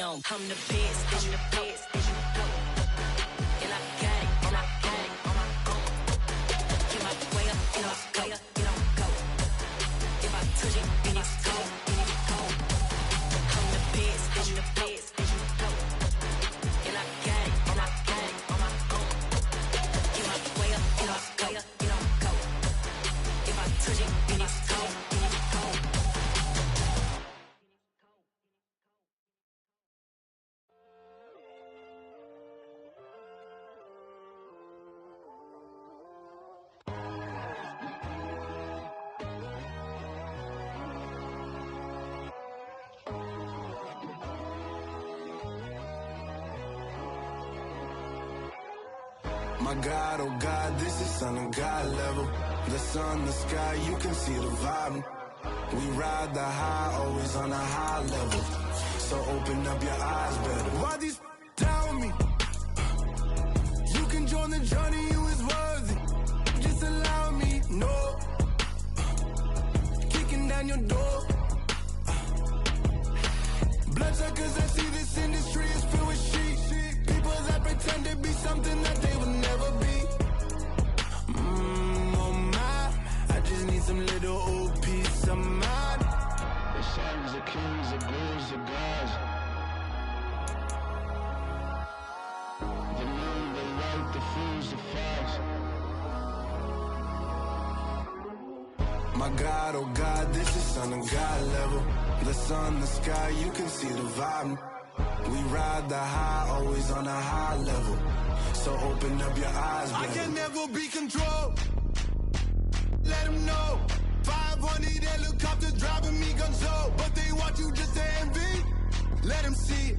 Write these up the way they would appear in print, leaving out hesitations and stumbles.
on. I'm the best, I'm the best, there you go. And I got it, and I got it on my own. Get my way up, get my way up, get on go. If I touch it, then it's cold, then it's cold. I'm the best, I'm the best, there you go. And I got it, and I got it on my own. Get my way up, get my way up, get on go. If I touch it, then it's cold, then it's cold. My God, oh God, this is Son of God level. The sun, the sky, you can see the vibe. We ride the high, always on a high level. So open up your eyes better. Why these down me? You can join the journey, you is worthy. Just allow me, no. Kicking down your door. Bloodsuckers, I see this industry is filled with sheep. People that pretend to be something that they will never be. Oh my, I just need some little old peace of mind. The sons of kings, the gurus of gods. The moon, the light, the fools, the facts. My God, oh God, this is Son of God level. The sun, the sky, you can see the vibe. We ride the high, always on a high level. So open up your eyes, baby. I can never be controlled. Let them know. 500 helicopters driving me gonzo. But they want you just to envy. Let them see it.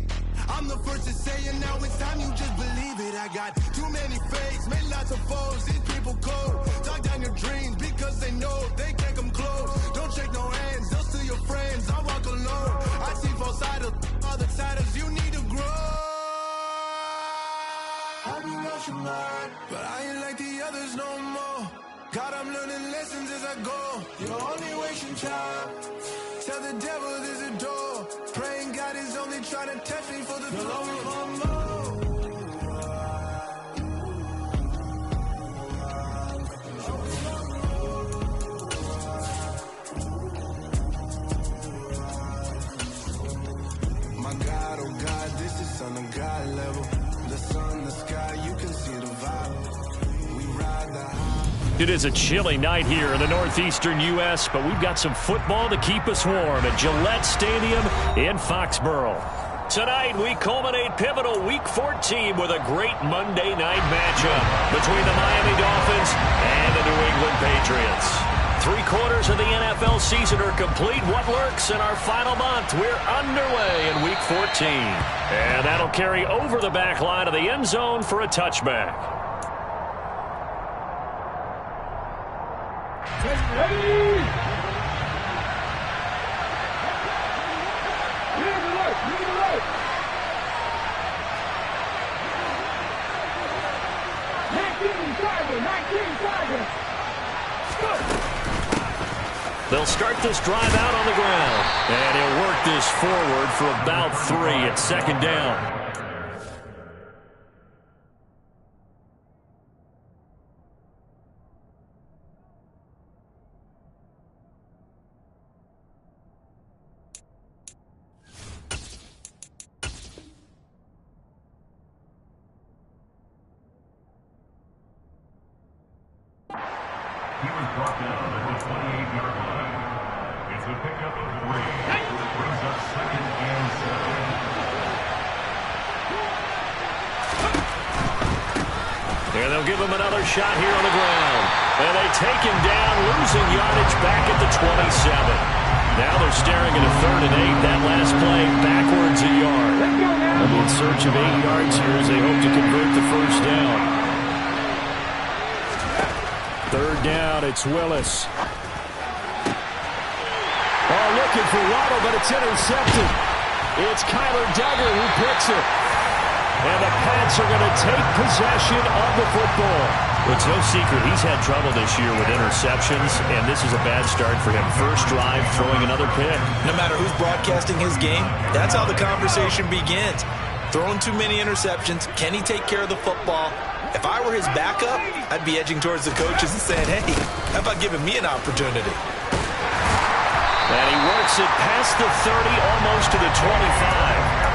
I'm the first to say it, now it's time you just believe it. I got too many fakes, made lots of foes. These people cold. Talk down your dreams because they know they can't come close. Don't shake no hands, they'll steal your friends. I walk alone. I see false idols, other titles. You need to grow. Have you lost your mind? But I ain't like the others no more. God, I'm learning lessons as I go. You're only wasting time. Tell the devil there's a door. Praying God is only trying to test me for the glory of more. My God, oh God, this is Son of God level. The sun, the sky, you can see the vibe. We ride the high. It is a chilly night here in the northeastern U.S., but we've got some football to keep us warm at Gillette Stadium in Foxborough. Tonight, we culminate pivotal Week 14 with a great Monday night matchup between the Miami Dolphins and the New England Patriots. 3/4 of the NFL season are complete. What lurks in our final month? We're underway in Week 14. And that'll carry over the back line of the end zone for a touchback. They'll start this drive out on the ground. And he'll work this forward for about 3 at second down. He was brought down at the 28-yard line. It's a pickup of 3. Brings up 2nd and 7. And they'll give him another shot here on the ground. And they take him down, losing yardage back at the 27. Now they're staring at a 3rd and 8. That last play backwards a yard. They'll be in search of 8 yards here as they hope to convert the first down. 3rd down, it's Willis. Oh, looking for Waddle, but it's intercepted. It's Kyler Duggar who picks it. And the Pats are going to take possession of the football. Well, it's no secret he's had trouble this year with interceptions, and this is a bad start for him. First drive, throwing another pick. No matter who's broadcasting his game, that's how the conversation begins. Throwing too many interceptions. Can he take care of the football? If I were his backup, I'd be edging towards the coaches and saying, hey, how about giving me an opportunity? And he works it past the 30, almost to the 25.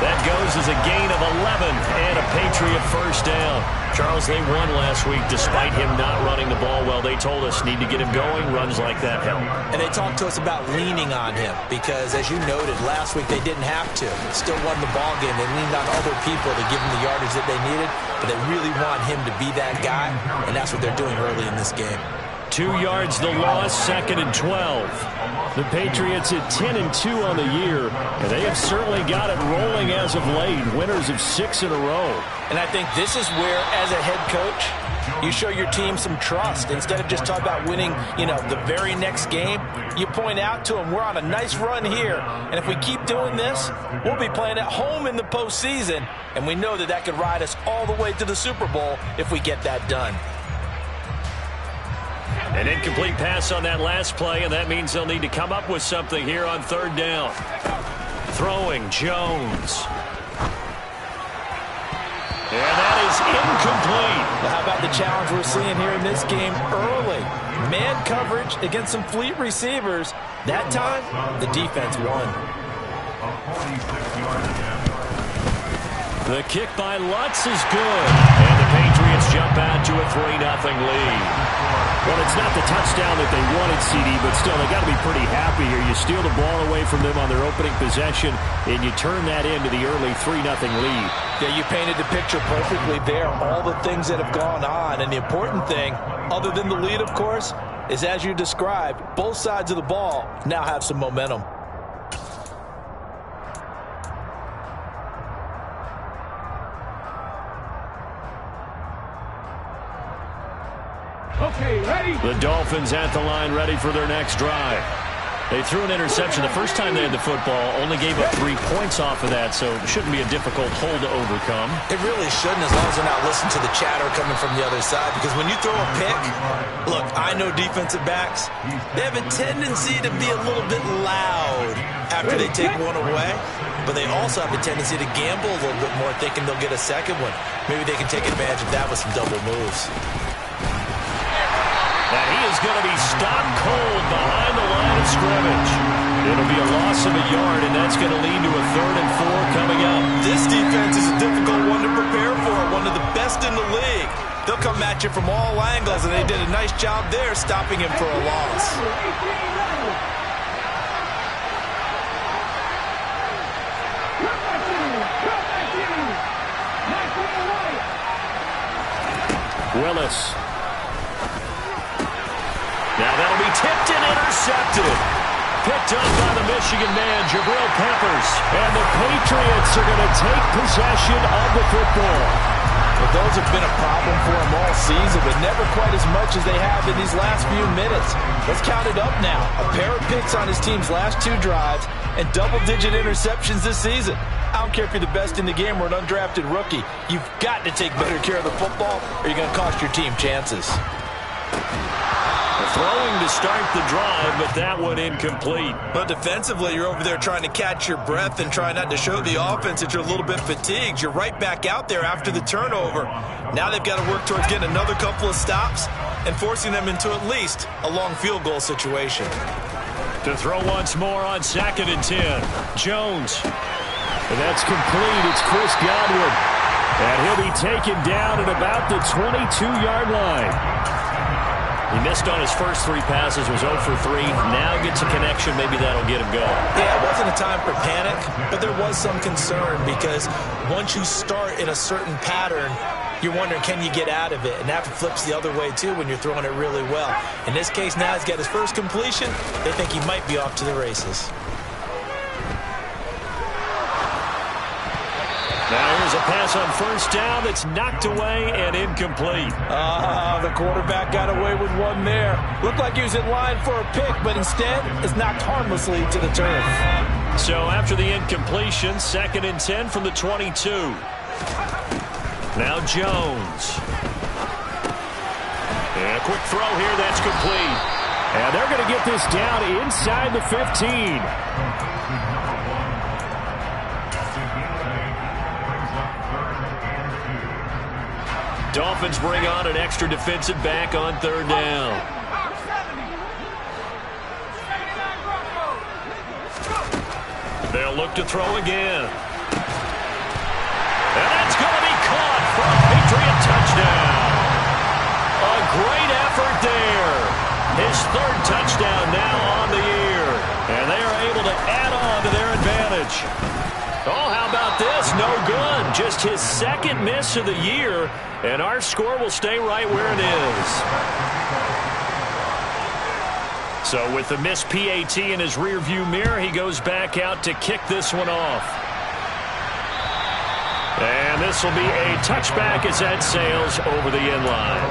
That goes as a gain of 11 and a Patriot first down. Charles, they won last week despite him not running the ball well. They told us need to get him going. Runs like that help. And they talked to us about leaning on him because, as you noted, last week they didn't have to. Still won the ball game. They leaned on other people to give him the yardage that they needed, but they really want him to be that guy, and that's what they're doing early in this game. 2 yards the loss, 2nd and 12. The Patriots at 10-2 on the year, and they have certainly got it rolling as of late. Winners of 6 in a row. And I think this is where, as a head coach, you show your team some trust. Instead of just talking about winning, the very next game, you point out to them, we're on a nice run here, and if we keep doing this, we'll be playing at home in the postseason, and we know that could ride us all the way to the Super Bowl if we get that done. An incomplete pass on that last play, and that means they'll need to come up with something here on 3rd down. Throwing, Jones. And that is incomplete. Well, how about the challenge we're seeing here in this game early? Man coverage against some fleet receivers. That time, the defense won. The kick by Lutz is good. And the Patriots jump out to a 3-0 lead. Well, it's not the touchdown that they wanted, CD, but still, they got to be pretty happy here. You steal the ball away from them on their opening possession, and you turn that into the early 3-0 lead. Yeah, you painted the picture perfectly there. All the things that have gone on, and the important thing, other than the lead, of course, is as you described, both sides of the ball now have some momentum. Okay, ready? The Dolphins at the line, ready for their next drive. They threw an interception the first time they had the football, only gave up 3 points off of that, so it shouldn't be a difficult hole to overcome. It really shouldn't, as long as they're not listening to the chatter coming from the other side, because when you throw a pick, look, I know defensive backs, they have a tendency to be a little bit loud after they take one away, but they also have a tendency to gamble a little bit more, thinking they'll get a second one. Maybe they can take advantage of that with some double moves. And he is going to be stopped cold behind the line of scrimmage. It'll be a loss of a yard, and that's going to lead to a 3rd and 4 coming up. This defense is a difficult one to prepare for, one of the best in the league. They'll come at you from all angles, and they did a nice job there stopping him for a loss. Willis. Now that'll be tipped and intercepted. Picked up by the Michigan man, Jabril Peppers. And the Patriots are going to take possession of the football. Well, those have been a problem for them all season, but never quite as much as they have in these last few minutes. Let's count it up now. A pair of picks on his team's last 2 drives and double-digit interceptions this season. I don't care if you're the best in the game or an undrafted rookie. You've got to take better care of the football or you're going to cost your team chances. Throwing to start the drive, but that one incomplete. But defensively, you're over there trying to catch your breath and try not to show the offense that you're a little bit fatigued. You're right back out there after the turnover. Now they've got to work towards getting another couple of stops and forcing them into at least a long field goal situation. To throw once more on 2nd and 10. Jones. And that's complete. It's Chris Godwin. And he'll be taken down at about the 22-yard line. He missed on his first 3 passes, was 0 for 3. Now gets a connection. Maybe that'll get him going. Yeah, it wasn't a time for panic, but there was some concern because once you start in a certain pattern, you're wondering, can you get out of it? And that flips the other way, too, when you're throwing it really well. In this case, now he's got his first completion. They think he might be off to the races. Now here's a pass on 1st down that's knocked away and incomplete. The quarterback got away with one there. Looked like he was in line for a pick, but instead is knocked harmlessly to the turf. So after the incompletion, 2nd and 10 from the 22. Now Jones. quick throw here. That's complete. And they're going to get this down inside the 15. Dolphins bring on an extra defensive back on third down. They'll look to throw again. And that's going to be caught for a Patriot touchdown. A great effort there. His third touchdown now on the year. And they are able to add on to their advantage. Oh, how about this? No good. Just his second miss of the year. And our score will stay right where it is. So with the missed PAT in his rearview mirror, he goes back out to kick this one off. And this will be a touchback as that sails over the end line.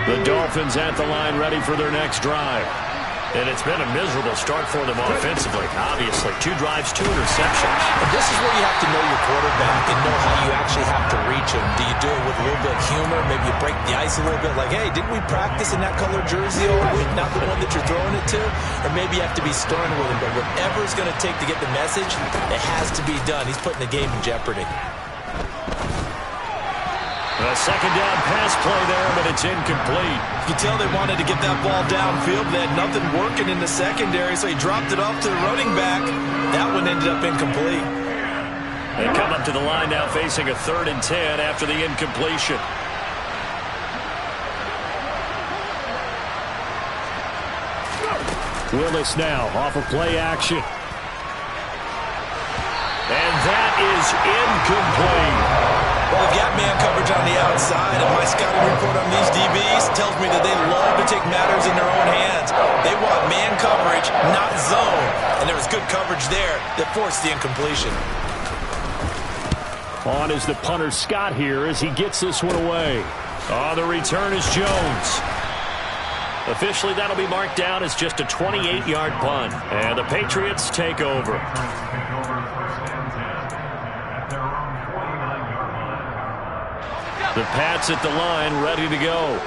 The Dolphins at the line ready for their next drive. And it's been a miserable start for them offensively. Obviously, 2 drives, 2 interceptions. And this is where you have to know your quarterback and know how you actually have to reach him. Do you do it with a little bit of humor? Maybe you break the ice a little bit like, hey, didn't we practice in that color jersey all week? Not the one that you're throwing it to? Or maybe you have to be stern with him. But whatever it's going to take to get the message, it has to be done. He's putting the game in jeopardy. A second down pass play there, but it's incomplete. You can tell they wanted to get that ball downfield. They had nothing working in the secondary, so he dropped it off to the running back. That one ended up incomplete. They come up to the line now facing a 3rd and 10 after the incompletion. Willis now off of play action. And that is incomplete. Well, they've got man coverage on the outside, and my scouting report on these DBs tells me that they love to take matters in their own hands. They want man coverage, not zone. And there was good coverage there that forced the incompletion. On is the punter Scott here as he gets this one away. Oh, the return is Jones. Officially, that'll be marked down as just a 28-yard punt. And the Patriots take over. The Pats at the line, ready to go.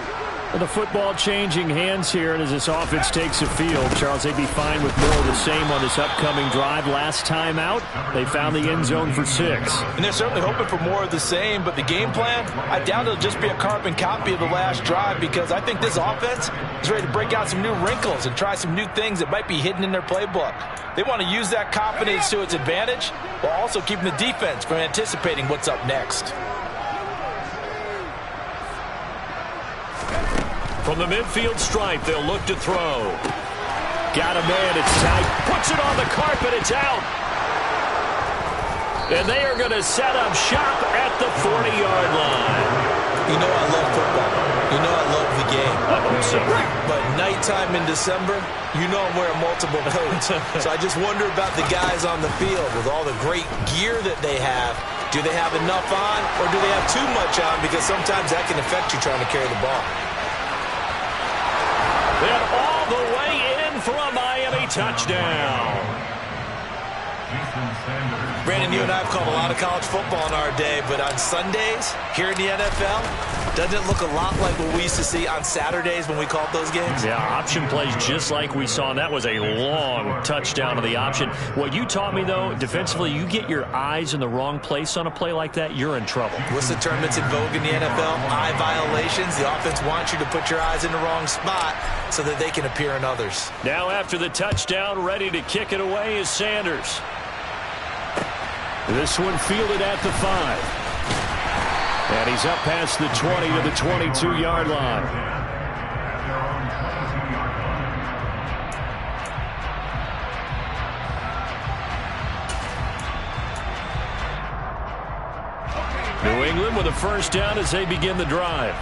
Well, the football changing hands here, and as this offense takes the field, Charles, they'd be fine with more of the same on this upcoming drive. Last time out, they found the end zone for 6. And they're certainly hoping for more of the same, but the game plan, I doubt it'll just be a carbon copy of the last drive, because I think this offense is ready to break out some new wrinkles and try some new things that might be hidden in their playbook. They want to use that confidence to its advantage, while also keeping the defense from anticipating what's up next. From the midfield stripe, they'll look to throw. Got a man, it's tight. Puts it on the carpet, it's out. And they are going to set up shop at the 40-yard line. You know I love football. You know I love the game. I hope so. But nighttime in December, you know I'm wearing multiple coats. So I just wonder about the guys on the field with all the great gear that they have. Do they have enough on, or do they have too much on? Because sometimes that can affect you trying to carry the ball. And all the way in for a Miami touchdown. Brandon, you and I have called a lot of college football in our day, but on Sundays, here in the NFL, doesn't it look a lot like what we used to see on Saturdays when we called those games? Yeah, option plays just like we saw, and that was a long touchdown of the option. What you taught me, though, defensively, you get your eyes in the wrong place on a play like that, you're in trouble. What's the term that's in vogue in the NFL? Eye violations. The offense wants you to put your eyes in the wrong spot so that they can appear in others. Now after the touchdown, ready to kick it away is Sanders. This one fielded at the 5. And he's up past the 20 to the 22-yard line. New England with a first down as they begin the drive.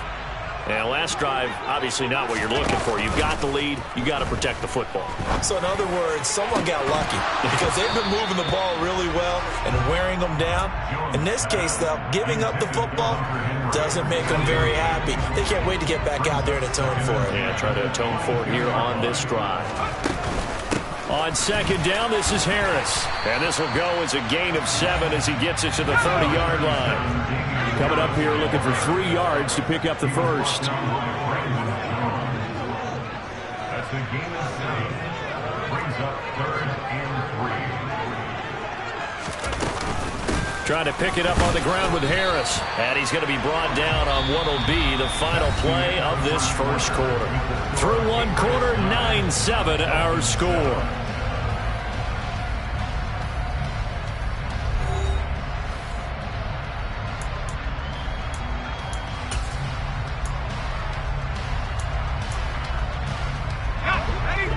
And last drive, obviously not what you're looking for. You've got the lead. You've got to protect the football. So in other words, someone got lucky because they've been moving the ball really well and wearing them down. In this case, though, giving up the football doesn't make them very happy. They can't wait to get back out there and atone for it. Yeah, try to atone for it here on this drive. On second down, this is Harris. And this will go as a gain of 7 as he gets it to the 30-yard line. Coming up here looking for 3 yards to pick up the first. That's a gain of 7. Brings up 3rd and 3. Trying to pick it up on the ground with Harris. And he's going to be brought down on what will be the final play of this first quarter. Through one quarter, 9-7 our score.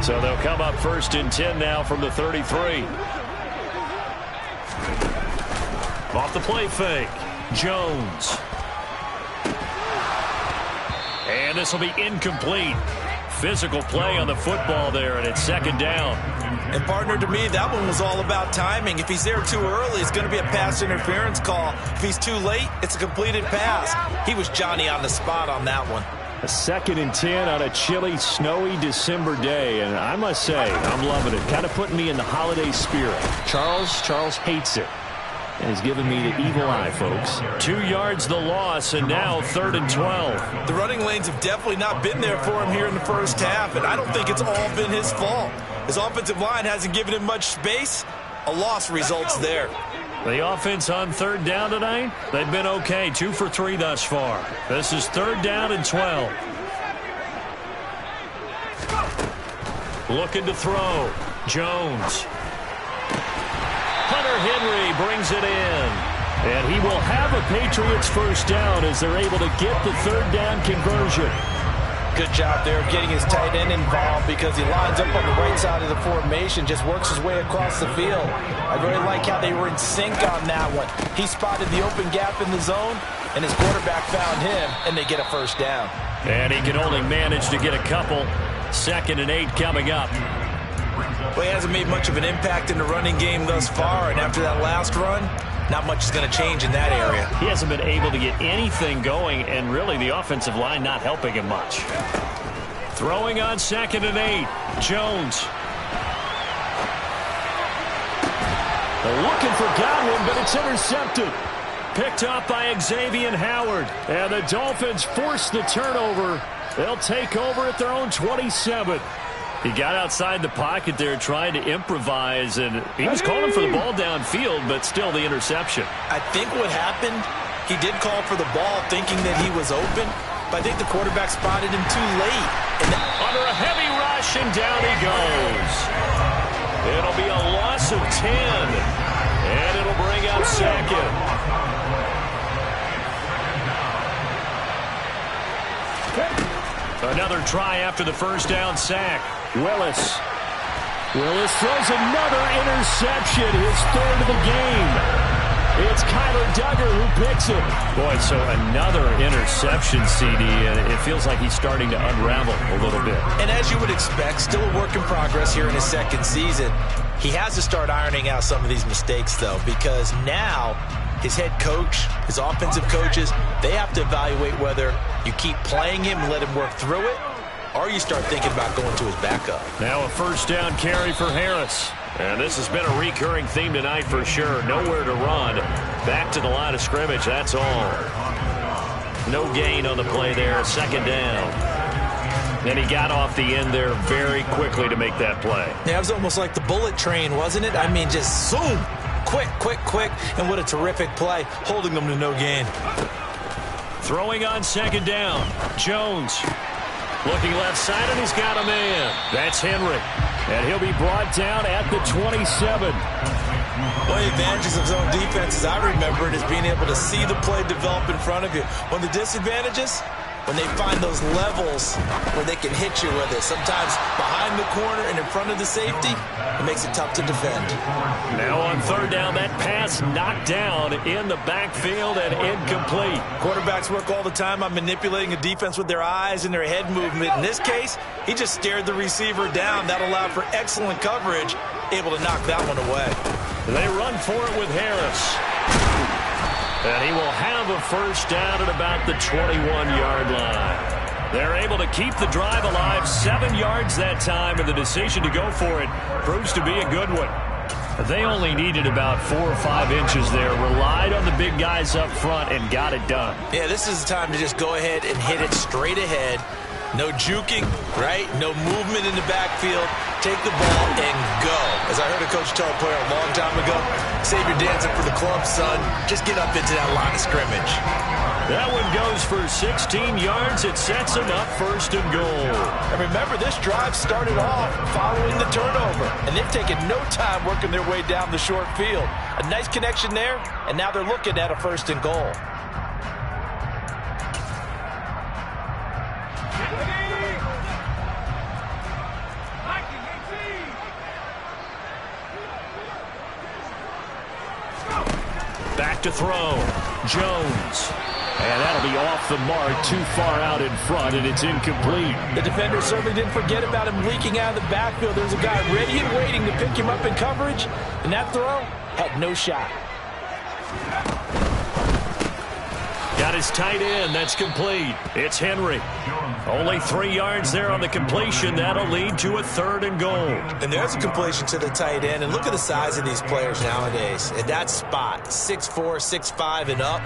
So they'll come up 1st and 10 now from the 33. Off the play fake. Jones. And this will be incomplete. Physical play on the football there, and it's 2nd down. And partner, to me, that one was all about timing. If he's there too early, it's going to be a pass interference call. If he's too late, it's a completed pass. He was Johnny on the spot on that one. A 2nd and 10 on a chilly, snowy December day, and I must say, I'm loving it. Kind of putting me in the holiday spirit. Charles hates it. And he's giving me the evil eye, folks. 2 yards the loss, and now 3rd and 12. The running lanes have definitely not been there for him here in the first half, and I don't think it's all been his fault. His offensive line hasn't given him much space. A loss results there. The offense on 3rd down tonight, they've been okay. 2 for 3 thus far. This is 3rd down and 12. Looking to throw. Jones. Hunter Henry brings it in. And he will have a Patriots first down as they're able to get the 3rd down conversion. Good job there of getting his tight end involved because he lines up on the right side of the formation, just works his way across the field. I really like how they were in sync on that one. He spotted the open gap in the zone, and his quarterback found him, and they get a first down. And he can only manage to get a couple. 2nd and 8 coming up. Well, he hasn't made much of an impact in the running game thus far, and after that last run, not much is going to change in that area. He hasn't been able to get anything going, and really the offensive line not helping him much. Throwing on 2nd and 8. Jones. They're looking for Godwin, but it's intercepted. Picked up by Xavier Howard. And the Dolphins force the turnover. They'll take over at their own 27. He got outside the pocket there trying to improvise, and he was calling for the ball downfield, but still the interception. I think what happened, he did call for the ball thinking that he was open, but I think the quarterback spotted him too late. And under a heavy rush, and down he goes. It'll be a loss of 10, and it'll bring up 2nd. Another try after the first down sack. Willis throws another interception, his 3rd of the game. It's Kyler Duggar who picks it. Boy, so another interception, CD, and it feels like he's starting to unravel a little bit. And as you would expect, still a work in progress here in his 2nd season. He has to start ironing out some of these mistakes, though, because now his head coach, his offensive coaches, they have to evaluate whether you keep playing him and let him work through it, or you start thinking about going to his backup. Now a first down carry for Harris. And this has been a recurring theme tonight for sure. Nowhere to run. Back to the line of scrimmage, that's all. No gain on the play there, 2nd down. And he got off the end there very quickly to make that play. Yeah, it was almost like the bullet train, wasn't it? I mean, just zoom. Quick, and what a terrific play, holding them to no gain. Throwing on 2nd down. Jones. Looking left side, and he's got a man. That's Henry. And he'll be brought down at the 27. One of the advantages of zone defense, as I remember it, is being able to see the play develop in front of you. One of the disadvantages, when they find those levels where they can hit you with it, sometimes behind the corner and in front of the safety, it makes it tough to defend. Now on 3rd down, that pass knocked down in the backfield and incomplete. Quarterbacks work all the time on manipulating a defense with their eyes and their head movement. In this case, he just stared the receiver down. That allowed for excellent coverage, able to knock that one away. They run for it with Harris. And he will have a first down at about the 21-yard line. They're able to keep the drive alive, 7 yards that time, and the decision to go for it proves to be a good one. They only needed about 4 or 5 inches there, relied on the big guys up front, and got it done. Yeah, this is the time to just go ahead and hit it straight ahead. No juking, right? No movement in the backfield. Take the ball and go. As I heard a coach tell a player a long time ago, save your dancing for the club, son. Just get up into that line of scrimmage. That one goes for 16 yards. It sets them up 1st and goal. And remember, this drive started off following the turnover. And they've taken no time working their way down the short field. A nice connection there, and now they're looking at a 1st and goal. Back to throw. Jones. And that'll be off the mark, too far out in front, and it's incomplete. The defender certainly didn't forget about him leaking out of the backfield. There's a guy ready and waiting to pick him up in coverage, and that throw had no shot. Got his tight end. That's complete. It's Henry. Only 3 yards there on the completion. That'll lead to a 3rd and goal. And there's a completion to the tight end. And look at the size of these players nowadays. At that spot, 6'4", 6'5", and up.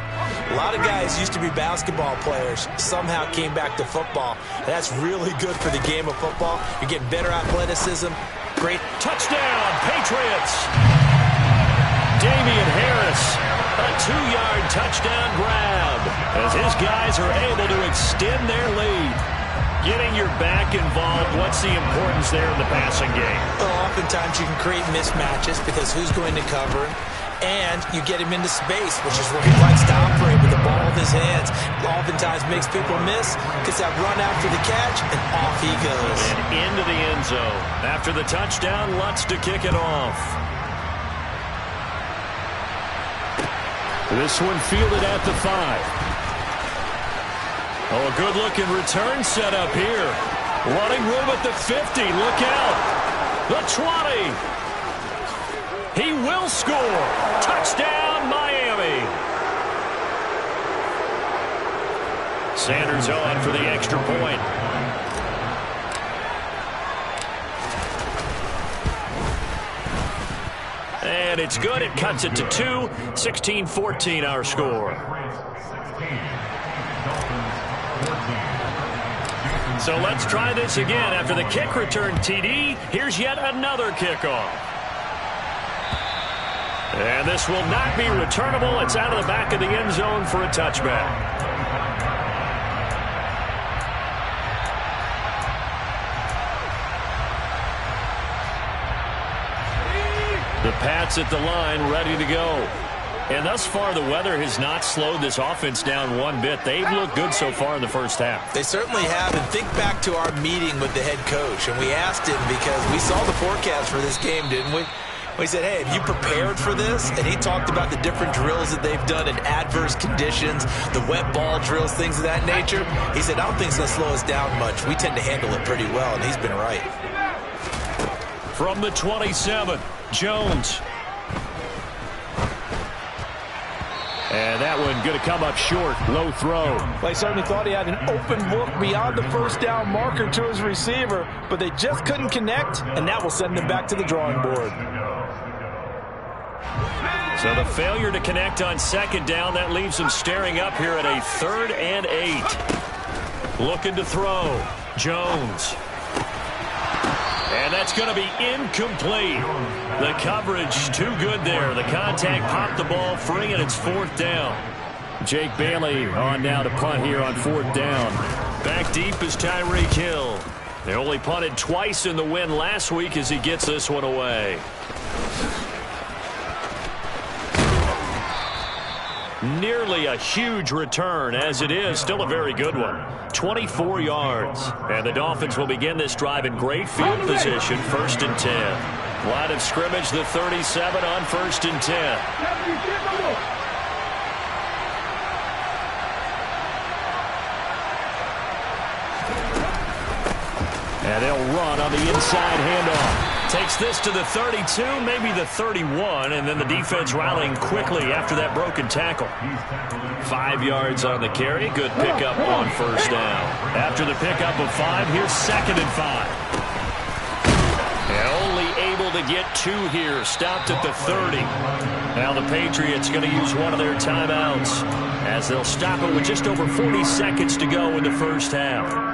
A lot of guys used to be basketball players. Somehow came back to football. And that's really good for the game of football. You're getting better athleticism. Great. Touchdown, Patriots. Damian Harris. A 2-yard touchdown grab as his guys are able to extend their lead. Getting your back involved, what's the importance there in the passing game? Well, oftentimes you can create mismatches because who's going to cover him? And you get him into space, which is where he likes to operate with the ball in his hands. Oftentimes makes people miss, gets that run after the catch, and off he goes. And into the end zone. After the touchdown, Lutz to kick it off. This one fielded at the 5. Oh, a good-looking return set up here. Running room at the 50. Look out. The 20. He will score. Touchdown, Miami. Sanders on for the extra point. And it's good. It cuts it to 2. 16-14 our score. So let's try this again. After the kick return TD, here's yet another kickoff. And this will not be returnable. It's out of the back of the end zone for a touchback. The Pats at the line, ready to go. And thus far, the weather has not slowed this offense down one bit. They've looked good so far in the first half. They certainly have. And think back to our meeting with the head coach. And we asked him because we saw the forecast for this game, didn't we? We said, hey, have you prepared for this? And he talked about the different drills that they've done in adverse conditions, the wet ball drills, things of that nature. He said, I don't think it's going to slow us down much. We tend to handle it pretty well, and he's been right. From the 27, Jones. And that one going to come up short. Low throw. Well, he certainly thought he had an open look beyond the first down marker to his receiver, but they just couldn't connect, and that will send them back to the drawing board. So the failure to connect on second down, that leaves them staring up here at a 3rd and 8. Looking to throw. Jones. And that's going to be incomplete. The coverage too good there. The contact popped the ball free, and it's 4th down. Jake Bailey on now to punt here on 4th down. Back deep is Tyreek Hill. They only punted twice in the win last week as he gets this one away. Nearly a huge return, as it is still a very good one. 24 yards. And the Dolphins will begin this drive in great field position, 1st and 10. Line of scrimmage, the 37 on 1st and 10. And they'll run on the inside handoff. Takes this to the 32, maybe the 31, and then the defense rallying quickly after that broken tackle. 5 yards on the carry. Good pickup on first down. After the pickup of 5, here's 2nd and 5. And only able to get 2 here. Stopped at the 30. Now the Patriots going to use one of their timeouts as they'll stop it with just over 40 seconds to go in the first half.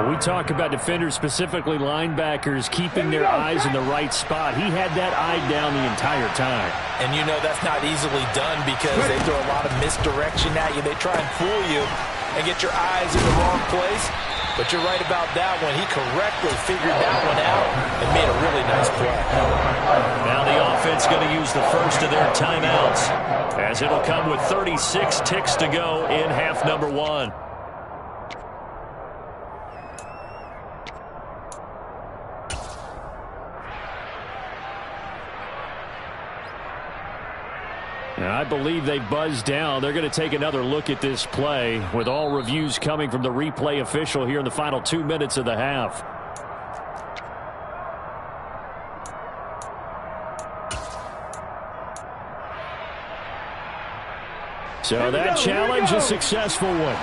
We talk about defenders, specifically linebackers, keeping their eyes in the right spot. He had that eye down the entire time. And you know that's not easily done because they throw a lot of misdirection at you. They try and fool you and get your eyes in the wrong place. But you're right about that one. He correctly figured that one out and made a really nice play. Now the offense going to use the first of their timeouts as it'll come with 36 ticks to go in half number 1. I believe they buzzed down. They're going to take another look at this play with all reviews coming from the replay official here in the final 2 minutes of the half. So that challenge is a successful one.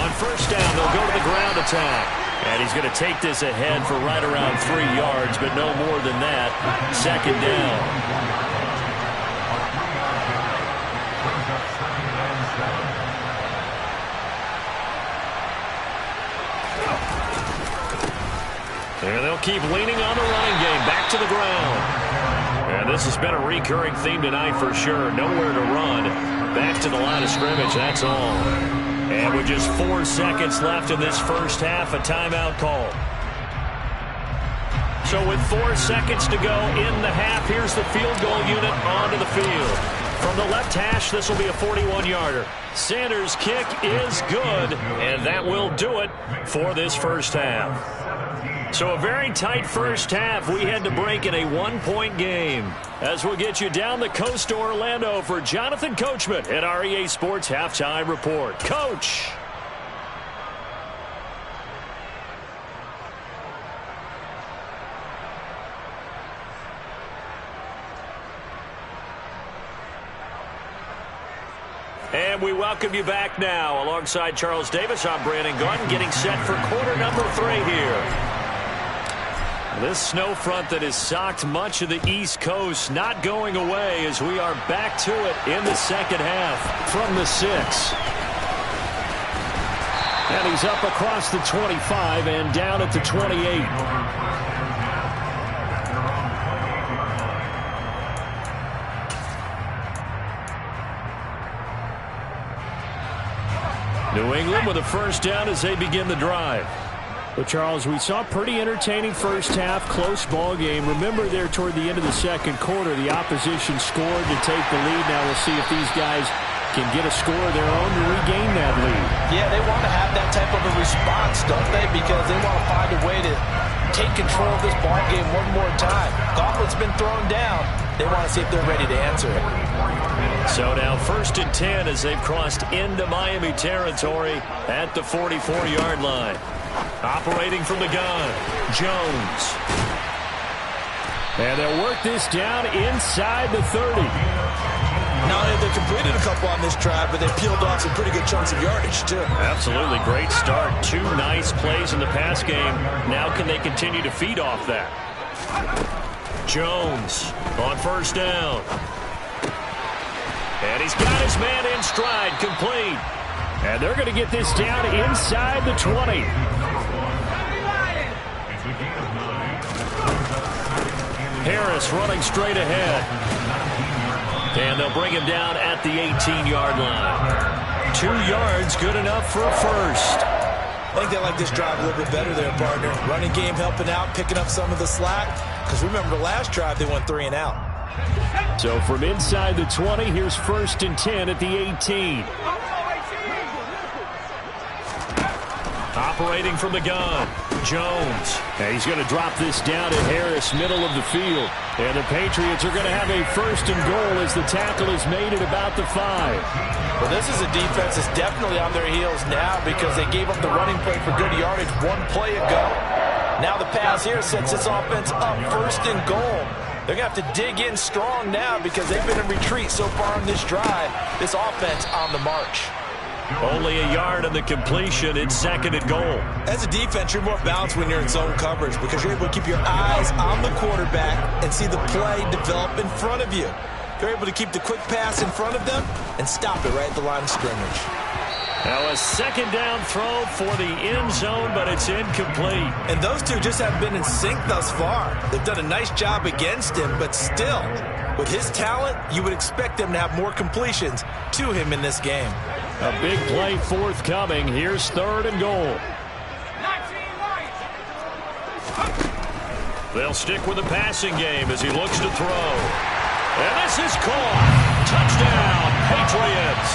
On first down, they'll go to the ground attack. And he's going to take this ahead for right around 3 yards, but no more than that. 2nd down. And they'll keep leaning on the running game. Back to the ground. And this has been a recurring theme tonight for sure. Nowhere to run. Back to the line of scrimmage, that's all. And with just 4 seconds left in this first half, a timeout call. So with 4 seconds to go in the half, here's the field goal unit onto the field. From the left hash, this will be a 41-yarder. Sanders' kick is good, and that will do it for this first half. So a very tight first half. We had to break in a 1-point game. As we'll get you down the coast to Orlando for Jonathan Coachman at our EA Sports Halftime Report. Coach. And we welcome you back now. Alongside Charles Davis, I'm Brandon Gaudin, getting set for quarter number 3 here. This snow front that has socked much of the East Coast not going away as we are back to it in the second half from the 6. And he's up across the 25 and down at the 28. New England with a first down as they begin the drive. Well, Charles, we saw a pretty entertaining first half, close ball game. Remember there toward the end of the second quarter, the opposition scored to take the lead. Now we'll see if these guys can get a score of their own to regain that lead. Yeah, they want to have that type of a response, don't they? Because they want to find a way to take control of this ball game one more time. Gauntlet's been thrown down. They want to see if they're ready to answer it. So now 1st and 10 as they've crossed into Miami territory at the 44-yard line. Operating from the gun, Jones. And they'll work this down inside the 30. Not only have they completed a couple on this drive, but they peeled off some pretty good chunks of yardage, too. Absolutely great start. 2 nice plays in the pass game. Now can they continue to feed off that? Jones on first down. And he's got his man in stride, complete. And they're going to get this down inside the 20. Harris running straight ahead. And they'll bring him down at the 18-yard line. 2 yards, good enough for a first. I think they like this drive a little bit better there, partner. Running game helping out, picking up some of the slack. Because remember the last drive, they went 3 and out. So from inside the 20, here's 1st and 10 at the 18. Operating from the gun, Jones. And he's going to drop this down at Harris, middle of the field. And the Patriots are going to have a 1st and goal as the tackle is made at about the 5. Well, this is a defense that's definitely on their heels now because they gave up the running play for good yardage 1 play ago. Now the pass here sets this offense up 1st and goal. They're going to have to dig in strong now because they've been in retreat so far on this drive. This offense on the march. Only a yard on the completion. It's 2nd and goal. As a defense, you're more balanced when you're in zone coverage because you're able to keep your eyes on the quarterback and see the play develop in front of you. You're able to keep the quick pass in front of them and stop it right at the line of scrimmage. Now a 2nd down throw for the end zone, but it's incomplete. And those two just haven't been in sync thus far. They've done a nice job against him, but still, with his talent, you would expect them to have more completions to him in this game. A big play forthcoming. Here's 3rd and goal. They'll stick with the passing game as he looks to throw. And this is caught. Touchdown, Patriots.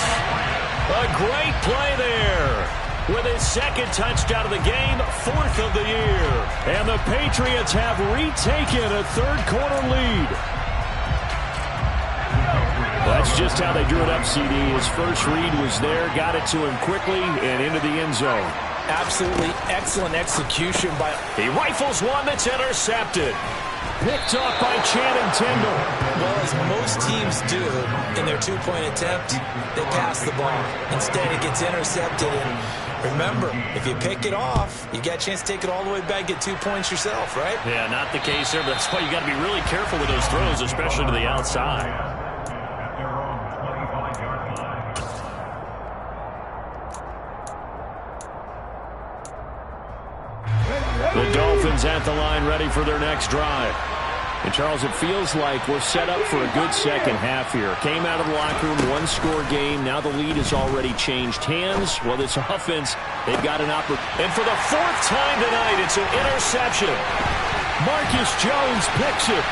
A great play there. With his 2nd touchdown of the game, 4th of the year. And the Patriots have retaken a 3rd quarter lead. That's just how they drew it up, CD. His first read was there, got it to him quickly, and into the end zone. Absolutely excellent execution by... He rifles one that's intercepted. Picked off by Channing Tindall. Well, as most teams do in their 2-point attempt, they pass the ball. Instead, it gets intercepted. And remember, if you pick it off, you got a chance to take it all the way back, get 2 points yourself, right? Yeah, not the case there, but that's why you got to be really careful with those throws, especially to the outside. The Dolphins at the line ready for their next drive. And, Charles, it feels like we're set up for a good second half here. Came out of the locker room, 1-score game. Now the lead has already changed hands. Well, this offense, they've got an opportunity. And for the 4th time tonight, it's an interception. Marcus Jones picks it.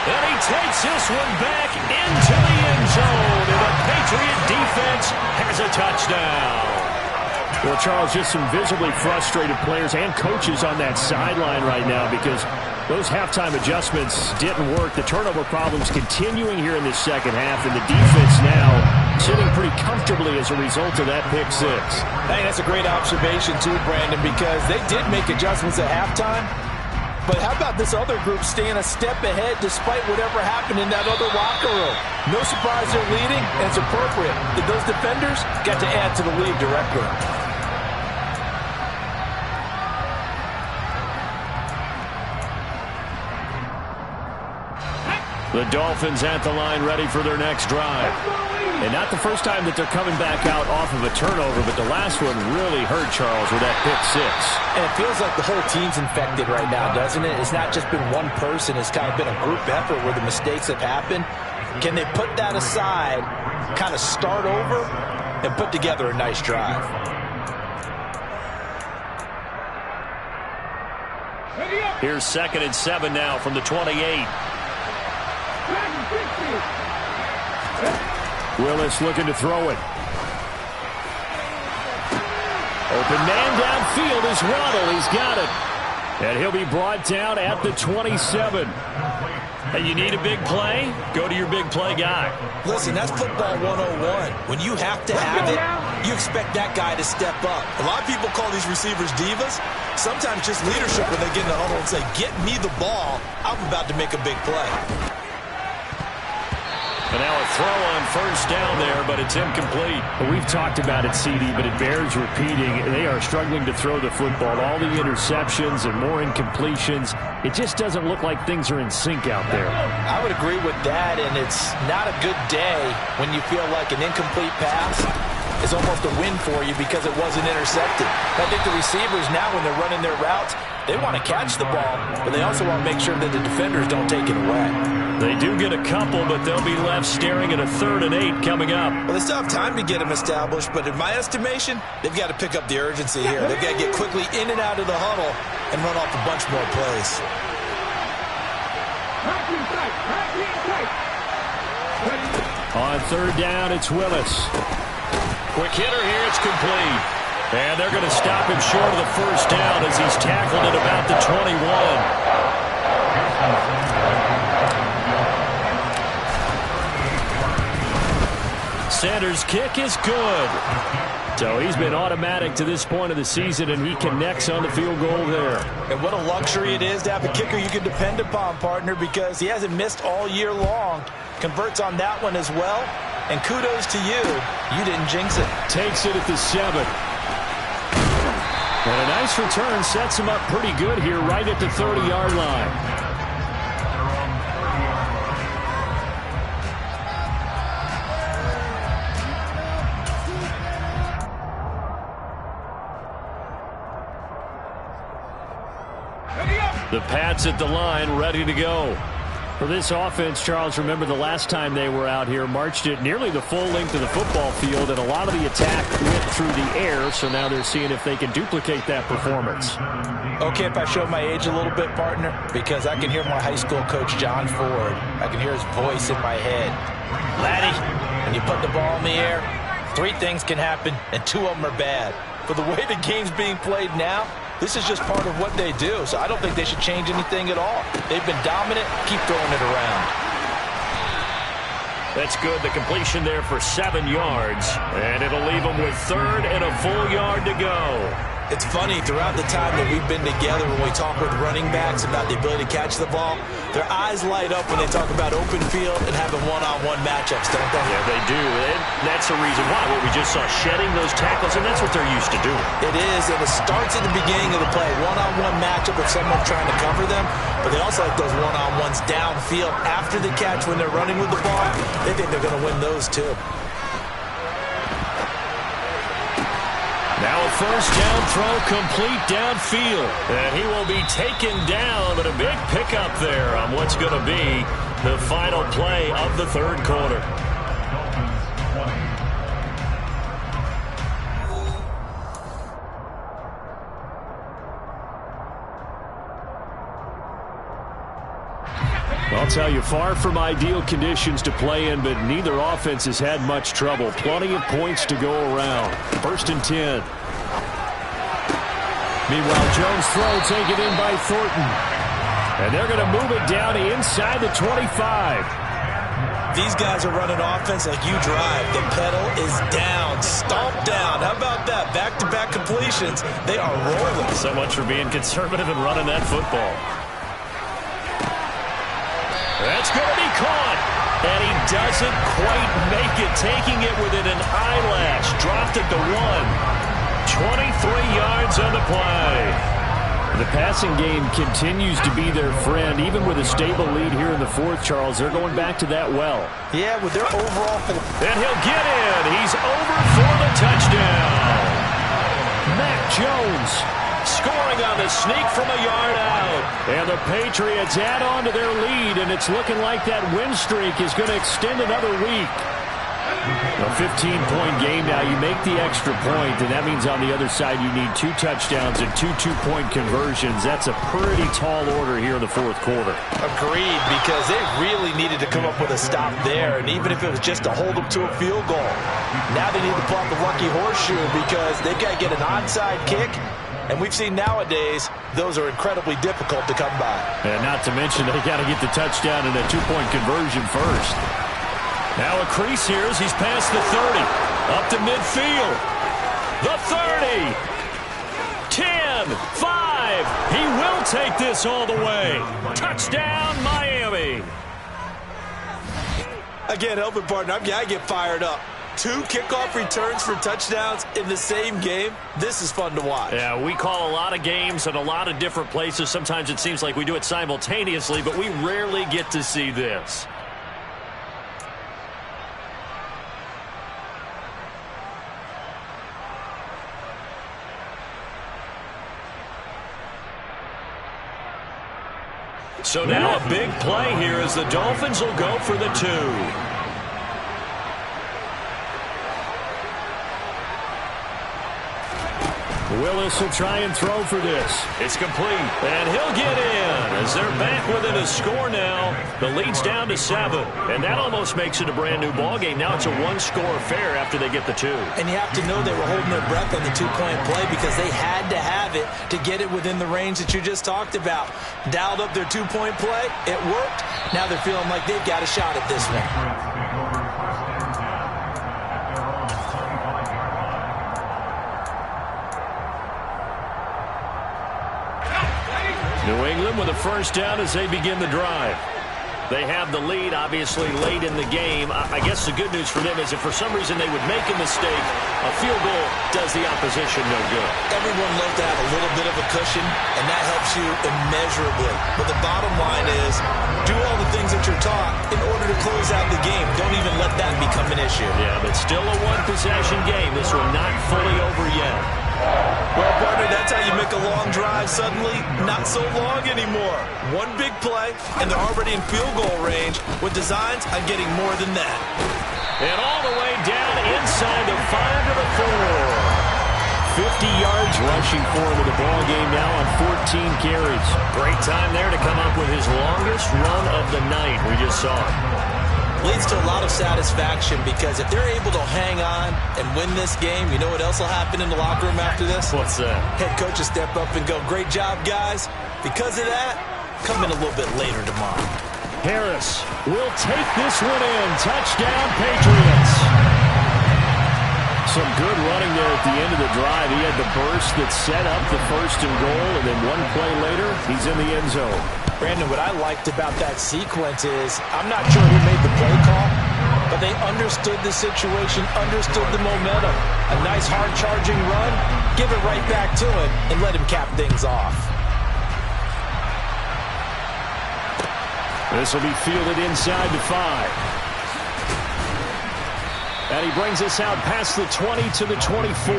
And he takes this one back into the end zone. And the Patriot defense has a touchdown. Well, Charles, just some visibly frustrated players and coaches on that sideline right now because those halftime adjustments didn't work. The turnover problems continuing here in this second half, and the defense now sitting pretty comfortably as a result of that pick 6. Hey, that's a great observation too, Brandon, because they did make adjustments at halftime. But how about this other group staying a step ahead despite whatever happened in that other locker room? No surprise they're leading, and it's appropriate that those defenders got to add to the lead directly. The Dolphins at the line ready for their next drive. And not the first time that they're coming back out off of a turnover, but the last one really hurt, Charles, with that pick 6. And it feels like the whole team's infected right now, doesn't it? It's not just been one person. It's kind of been a group effort where the mistakes have happened. Can they put that aside, kind of start over, and put together a nice drive? Here's 2nd and 7 now from the 28. Willis looking to throw it. Open man downfield is Waddle. He's got it. And he'll be brought down at the 27. Hey, you need a big play? Go to your big play guy. Listen, that's football 101. When you have to have it, you expect that guy to step up. A lot of people call these receivers divas. Sometimes just leadership when they get in the huddle and say, get me the ball. I'm about to make a big play. And now a throw on 1st down there, but it's incomplete. Well, we've talked about it, CD, but it bears repeating. They are struggling to throw the football. All the interceptions and more incompletions. It just doesn't look like things are in sync out there. I would agree with that, and it's not a good day when you feel like an incomplete pass is almost a win for you because it wasn't intercepted. I think the receivers now, when they're running their routes, they want to catch the ball, but they also want to make sure that the defenders don't take it away. They do get a couple, but they'll be left staring at a 3rd and 8 coming up. Well, they still have time to get them established, but in my estimation, they've got to pick up the urgency here. They've got to get quickly in and out of the huddle and run off a bunch more plays. On 3rd down, it's Willis. Quick hitter here. It's complete. And they're going to stop him short of the first down as he's tackled at about the 21. Sanders' kick is good. So he's been automatic to this point of the season, and he connects on the field goal there. And what a luxury it is to have a kicker you can depend upon, partner, because he hasn't missed all year long. Converts on that one as well. And kudos to you. You didn't jinx it. Takes it at the 7. And a nice return sets him up pretty good here right at the 30-yard line. The Pats at the line, ready to go. For this offense, Charles, remember the last time they were out here, marched it nearly the full length of the football field, and a lot of the attack went through the air, so now they're seeing if they can duplicate that performance. Okay, if I show my age a little bit, partner, because I can hear my high school coach, John Ford. I can hear his voice in my head. Laddie, when you put the ball in the air, 3 things can happen, and 2 of them are bad. For the way the game's being played now, this is just part of what they do, so I don't think they should change anything at all. They've been dominant. Keep throwing it around. That's good. The completion there for 7 yards, and it'll leave them with 3rd and a full yard to go. It's funny, throughout the time that we've been together, when we talk with running backs about the ability to catch the ball, their eyes light up when they talk about open field and having one-on-one matchups, don't they? Yeah, they do. And that's the reason why. What we just saw, shedding those tackles, and that's what they're used to doing. It is, and it starts at the beginning of the play. One-on-one matchup if someone's trying to cover them, but they also like those one-on-ones downfield after the catch when they're running with the ball. They think they're going to win those too. Now a first down throw complete downfield. And he will be taken down, but a big pickup there on what's going to be the final play of the 3rd quarter. I'll tell you, far from ideal conditions to play in, but neither offense has had much trouble. Plenty of points to go around. 1st and 10. Meanwhile, Jones' throw taken in by Thornton. And they're going to move it down to inside the 25. These guys are running offense like you drive. The pedal is down, stomped down. How about that? Back-to-back completions. They are rolling. So much for being conservative and running that football. That's going to be caught. And he doesn't quite make it, taking it within an eyelash. Dropped at the 1. 23 yards on the play. The passing game continues to be their friend. Even with a stable lead here in the 4th, Charles, they're going back to that well. Yeah, with their overall... And he'll get in. He's over for the touchdown. Mac Jones scoring on the sneak from a yard out. And the Patriots add on to their lead, and it's looking like that win streak is going to extend another week. A 15-point game now. You make the extra point, and that means on the other side you need 2 touchdowns and 2 two-point conversions. That's a pretty tall order here in the 4th quarter. Agreed, because they really needed to come up with a stop there, and even if it was just to hold them to a field goal. Now they need to pull out the lucky horseshoe because they've got to get an onside kick, and we've seen nowadays those are incredibly difficult to come by. And not to mention they got to get the touchdown and a 2-point conversion first. Now a crease here as he's past the 30. Up to midfield. The 30. 10. 5. He will take this all the way. Touchdown, Miami. Again, helping partner, I get fired up. 2 kickoff returns for touchdowns in the same game. This is fun to watch. Yeah, we call a lot of games in a lot of different places. Sometimes it seems like we do it simultaneously, but we rarely get to see this. So now a big play here as the Dolphins will go for the 2. Willis will try and throw for this. It's complete, and he'll get in as they're back within a score now. The lead's down to 7, and that almost makes it a brand-new ball game. Now it's a one-score affair after they get the 2. And you have to know they were holding their breath on the two-point play because they had to have it to get it within the range that you just talked about. Dialed up their two-point play. It worked. Now they're feeling like they've got a shot at this one. New England with a first down as they begin the drive. They have the lead, obviously, late in the game. I guess the good news for them is if for some reason they would make a mistake, a field goal does the opposition no good. Everyone loves to have a little bit of a cushion, and that helps you immeasurably. But the bottom line is, do all the things that you're taught in order to close out the game. Don't even let that become an issue. Yeah, but still a one-possession game. This one not fully over yet. Well, partner, that's how you make a long drive suddenly not so long anymore. One big play, and they're already in field goal range with designs on getting more than that. And all the way down inside the 5 to the 4. 50 yards rushing for him in the ball game now on 14 carries. Great time there to come up with his longest run of the night. We just saw it. Leads to a lot of satisfaction because if they're able to hang on and win this game, you know what else will happen in the locker room after this? What's that? Head coach will step up and go, great job, guys. Because of that, come in a little bit later tomorrow. Harris will take this one in. Touchdown, Patriots. Some good running there at the end of the drive. He had the burst that set up the first and goal, and then one play later, he's in the end zone. Brandon, what I liked about that sequence is I'm not sure who made the play call, but they understood the situation, understood the momentum. A nice hard-charging run, give it right back to him, and let him cap things off. This will be fielded inside the 5. And he brings us out past the 20 to the 24.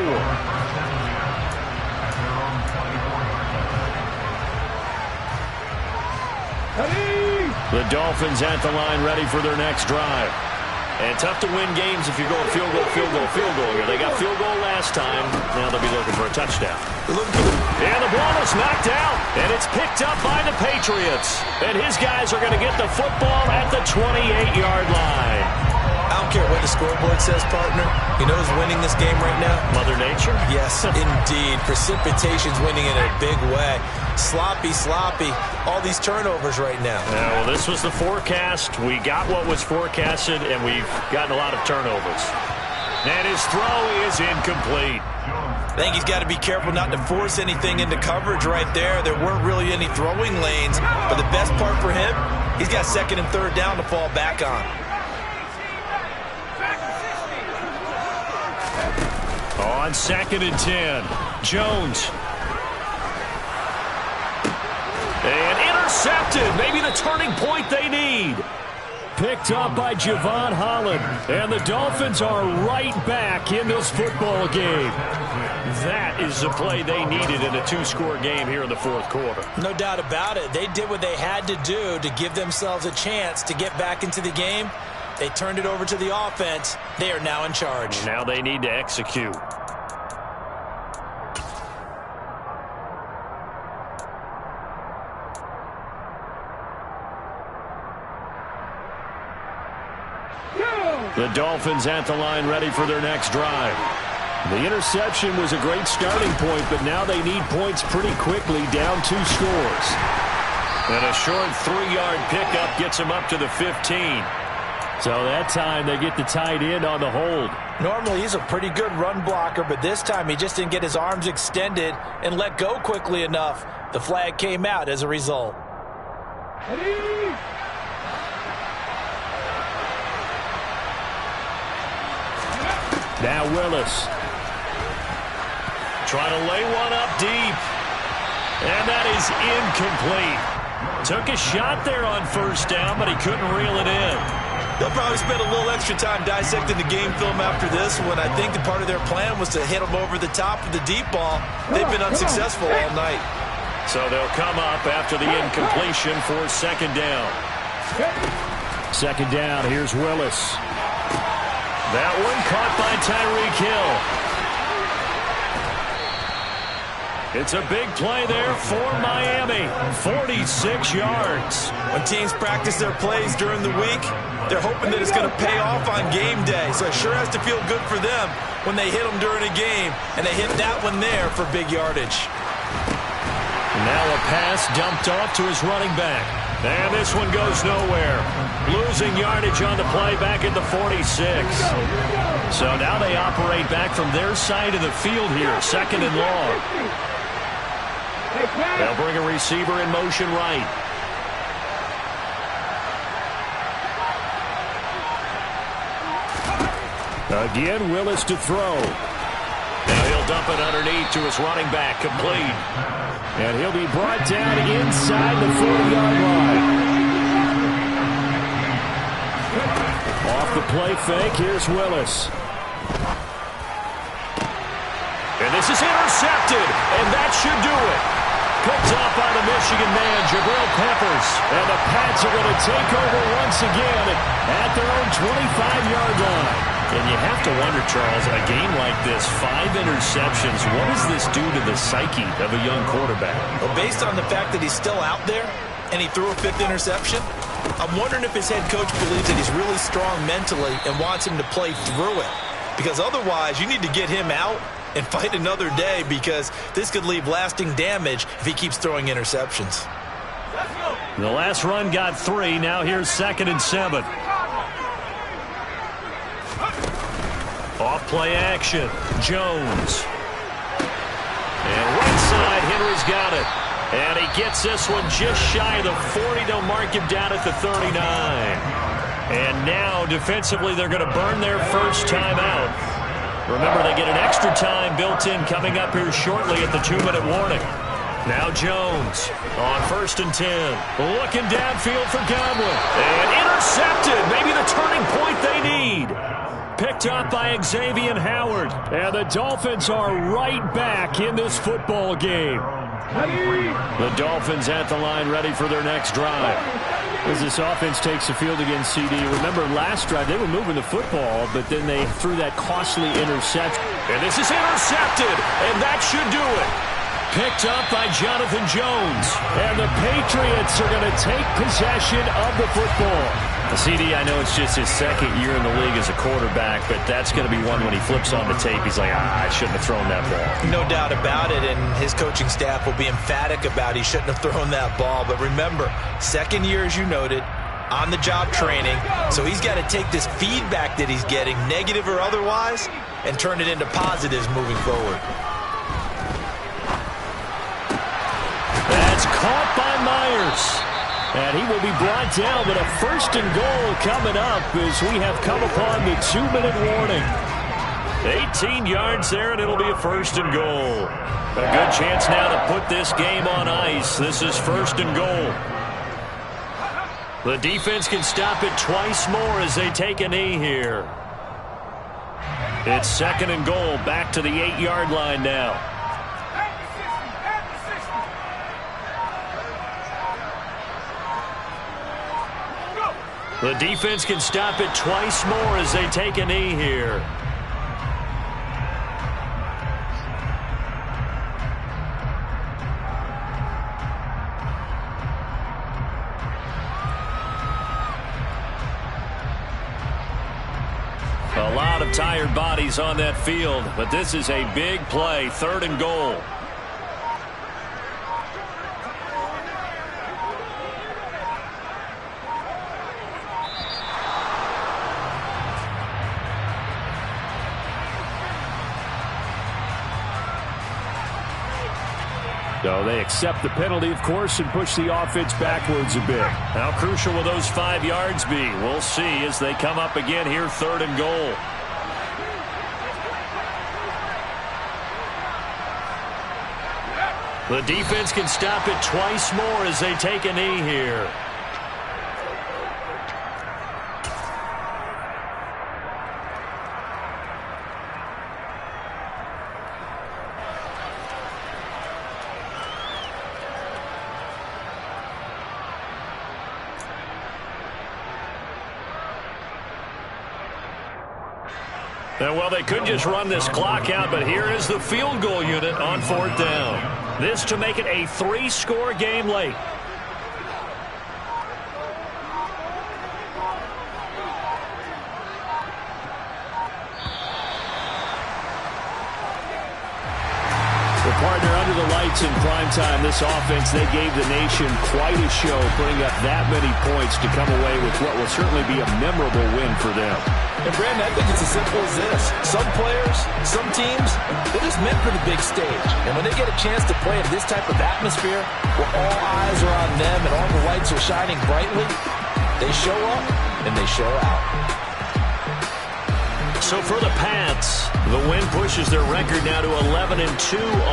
The Dolphins at the line ready for their next drive. And tough to win games if you go field goal, field goal, field goal here. They got field goal last time. Now they'll be looking for a touchdown. And the ball is knocked out. And it's picked up by the Patriots. And his guys are going to get the football at the 28-yard line. I don't care what the scoreboard says, partner. You know who's winning this game right now? Mother Nature? Yes, indeed. Precipitation's winning in a big way. Sloppy, sloppy. All these turnovers right now. Yeah, well, this was the forecast. We got what was forecasted, and we've gotten a lot of turnovers. And his throw is incomplete. I think he's got to be careful not to force anything into coverage right there. There weren't really any throwing lanes. But the best part for him, he's got second and third down to fall back on. On 2nd and 10, Jones. And intercepted. Maybe the turning point they need. Picked up by Javon Holland. And the Dolphins are right back in this football game. That is the play they needed in a 2-score game here in the 4th quarter. No doubt about it. They did what they had to do to give themselves a chance to get back into the game. They turned it over to the offense. They are now in charge. Now they need to execute. The Dolphins at the line ready for their next drive. The interception was a great starting point, but now they need points pretty quickly, down 2 scores. And a short 3-yard pickup gets them up to the 15. So that time they get the tight end on the hold. Normally he's a pretty good run blocker, but this time he just didn't get his arms extended and let go quickly enough. The flag came out as a result. Now Willis. Trying to lay one up deep. And that is incomplete. Took a shot there on first down, but he couldn't reel it in. They'll probably spend a little extra time dissecting the game film after this one. I think the part of their plan was to hit them over the top of the deep ball. They've been unsuccessful all night. So they'll come up after the incompletion for 2nd down. 2nd down, here's Willis. That one caught by Tyreek Hill. It's a big play there for Miami. 46 yards. When teams practice their plays during the week, they're hoping that it's going to pay off on game day. So it sure has to feel good for them when they hit them during a game. And they hit that one there for big yardage. Now a pass dumped off to his running back. And this one goes nowhere. Losing yardage on the play back at the 46. So now they operate back from their side of the field here. Second and long. They'll bring a receiver in motion right. Again, Willis to throw. Now he'll dump it underneath to his running back, complete. And he'll be brought down inside the 40-yard line. Off the play fake, here's Willis. And this is intercepted, and that should do it. Picked up by the Michigan man, Jabril Peppers. And the Pats are going to take over once again at their own 25-yard line. And you have to wonder, Charles, a game like this, 5 interceptions, what does this do to the psyche of a young quarterback? Well, based on the fact that he's still out there and he threw a 5th interception, I'm wondering if his head coach believes that he's really strong mentally and wants him to play through it. Because otherwise, you need to get him out and fight another day, because this could leave lasting damage if he keeps throwing interceptions. The last run got 3. Now here's 2nd and 7. Off play action. Jones. And right side, Henry's got it. And he gets this one just shy of the 40. They'll mark him down at the 39. And now, defensively, they're going to burn their first timeout. Remember, they get an extra time built in coming up here shortly at the 2-minute warning. Now Jones on 1st and 10. Looking downfield for Godwin. And intercepted. Maybe the turning point they need. Picked up by Xavier Howard. And the Dolphins are right back in this football game. The Dolphins at the line, ready for their next drive. As this offense takes the field against CD, remember last drive they were moving the football, but then they threw that costly interception. And this is intercepted, and that should do it. Picked up by Jonathan Jones. And the Patriots are going to take possession of the football. CD, I know it's just his 2nd year in the league as a quarterback, but that's going to be one when he flips on the tape. He's like, I shouldn't have thrown that ball. No doubt about it, and his coaching staff will be emphatic about he shouldn't have thrown that ball. But remember, 2nd year, as you noted, on-the-job training, so he's got to take this feedback that he's getting, negative or otherwise, and turn it into positives moving forward. That's caught by Myers. And he will be brought down, but a 1st and goal coming up as we have come upon the 2-minute warning. 18 yards there, and it'll be a 1st and goal. A good chance now to put this game on ice. This is 1st and goal. The defense can stop it twice more as they take a knee here. It's 2nd and goal, back to the 8-yard line now. The defense can stop it twice more as they take a knee here. A lot of tired bodies on that field, but this is a big play, 3rd and goal. So they accept the penalty, of course, and push the offense backwards a bit. How crucial will those 5 yards be? We'll see as they come up again here, 3rd and goal. The defense can stop it twice more as they take a knee here. Well, they could just run this clock out, but here is the field goal unit on 4th down. This to make it a 3-score game late. Partner, under the lights in prime time, this offense, they gave the nation quite a show, putting up that many points to come away with what will certainly be a memorable win for them. And, Brandon, I think it's as simple as this. Some players, some teams, they're just meant for the big stage. And when they get a chance to play in this type of atmosphere, where all eyes are on them and all the lights are shining brightly, they show up and they show out. So for the Pats, the win pushes their record now to 11-2.